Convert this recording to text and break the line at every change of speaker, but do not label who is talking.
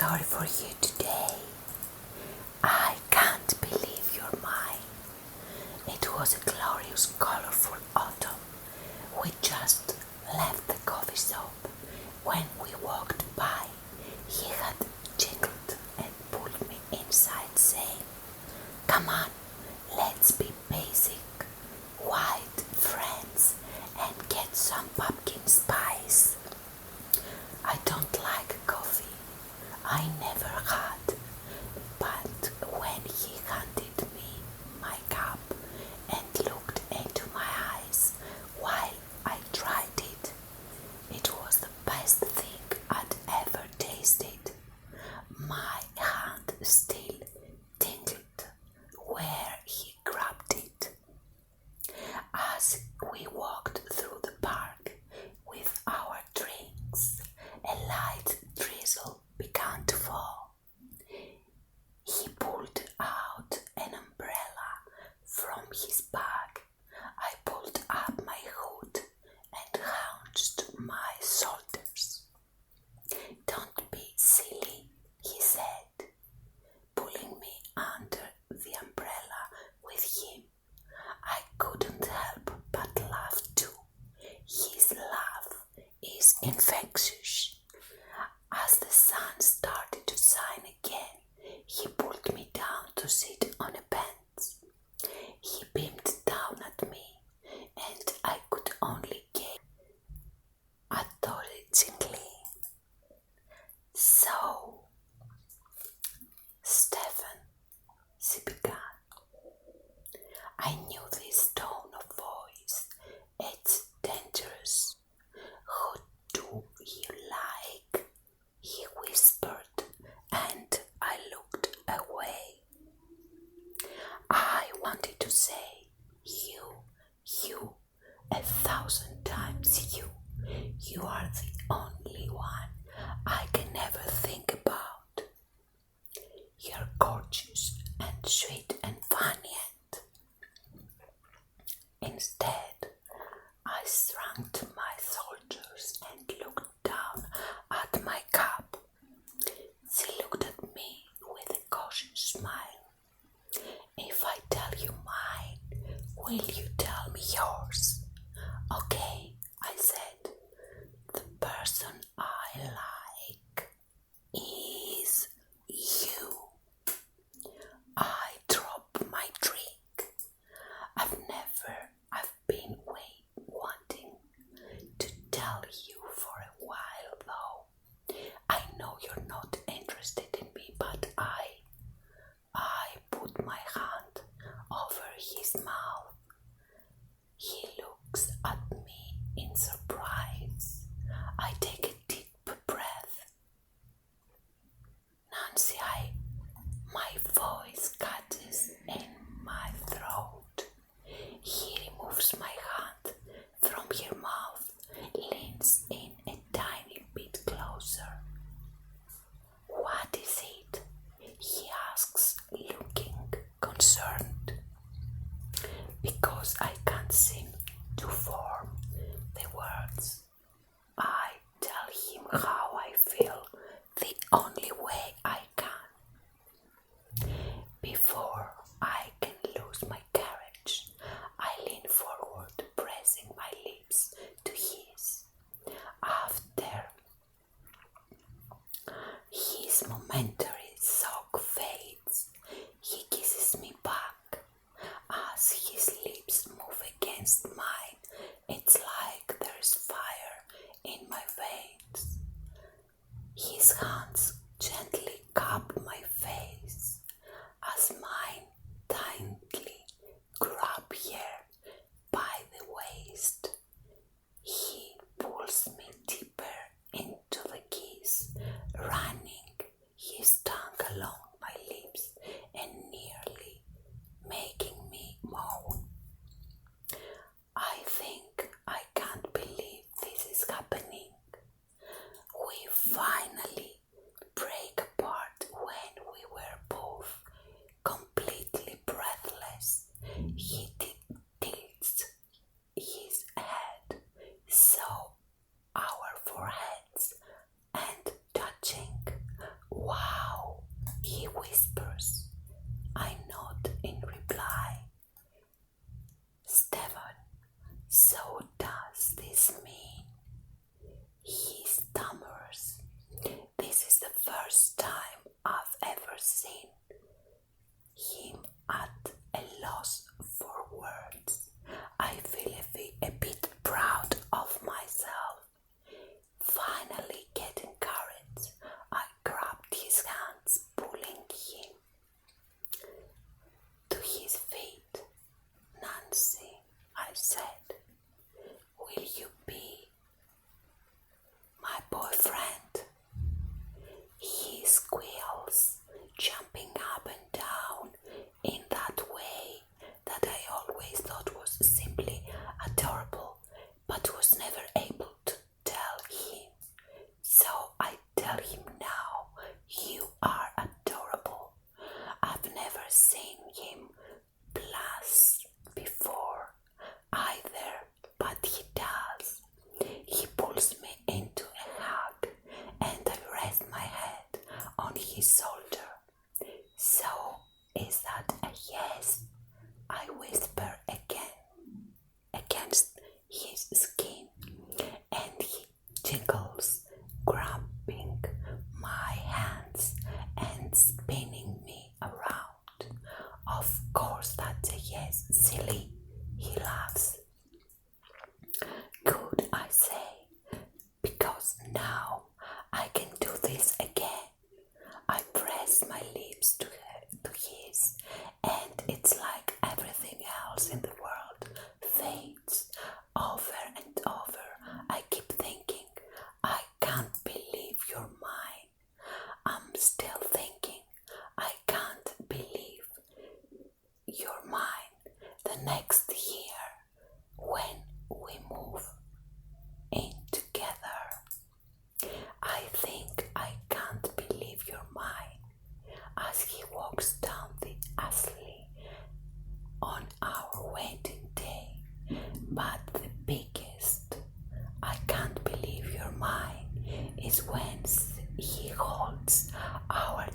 story for you today. I can't believe you're mine. It was a glorious, colorful autumn. We just left the coffee shop. When we walked by, he had jingled and pulled me inside, saying, "Come on, let's be basic, white friends and get some pumpkin spice." I don't like coffee. I never had, but when he handed me my cup and looked into my eyes while I tried it, it was the best thing I'd ever tasted. My hand still tingled where he grabbed it. As we walked through the park with our drinks, a light drizzle began to fall. He pulled out an umbrella from his bag. I pulled up my hood and hunched my shoulders. "Don't be silly," he said, pulling me under the umbrella with him. I couldn't help but laugh too. His laugh is infectious. As the sun started to shine again, he pulled me down to sit on a bench. He beamed down at me, and I could only gape adoringly. "So, Stephen," she began. I knew this tone of voice. "It's dangerous. Who do you like?" he whispered, and I looked away. I wanted to say, you, 1,000 times you. You are the only one I can ever think about. You're gorgeous and sweet and funny and... Instead, I shrunk to my shoulders and looked down at my cup. She looked at me with a cautious smile. "If I tell you mine, will you tell me yours?" "Okay," I said. "The person I like is you." I dropped my drink. I've been wanting to tell you for a while though. I know you're not interested in me, but I put my hand over his mouth. He looks at me in surprise. I take a deep breath. "Nancy, my voice catches in my throat." He removes my hand from her mouth, leans in a tiny bit closer. "What is it?" he asks, looking concerned. Because I can't seem to form the words, I tell him how I feel the only way I can. Before I can lose my courage, I lean forward, pressing my lips to his. After his momentary shock fades, he kisses me back. As his lips move against mine, it's like there's fire in my veins. His hands gently cup my face as mine tightly grab her by the waist. He pulls me deeper into the kiss, running his tongue along my lips and nearly making me moan. I think I can't believe this is happening. We finally his shoulder. So, is that a yes? I whisper again against his skin, and he jiggles, grabbing my hands and spinning me around. Of course, that's a yes, silly, he laughs. Good, I say, because now I can do this again. I press my lips to his, and it's like everything else in the world fades over and over. I keep thinking, I can't believe you're mine. I'm still thinking, I can't believe you're mine. The next year, when we move in together, I think I can't believe you're mine. As he walks down the alley on our wedding day. But the biggest I can't believe you're mine is when he holds our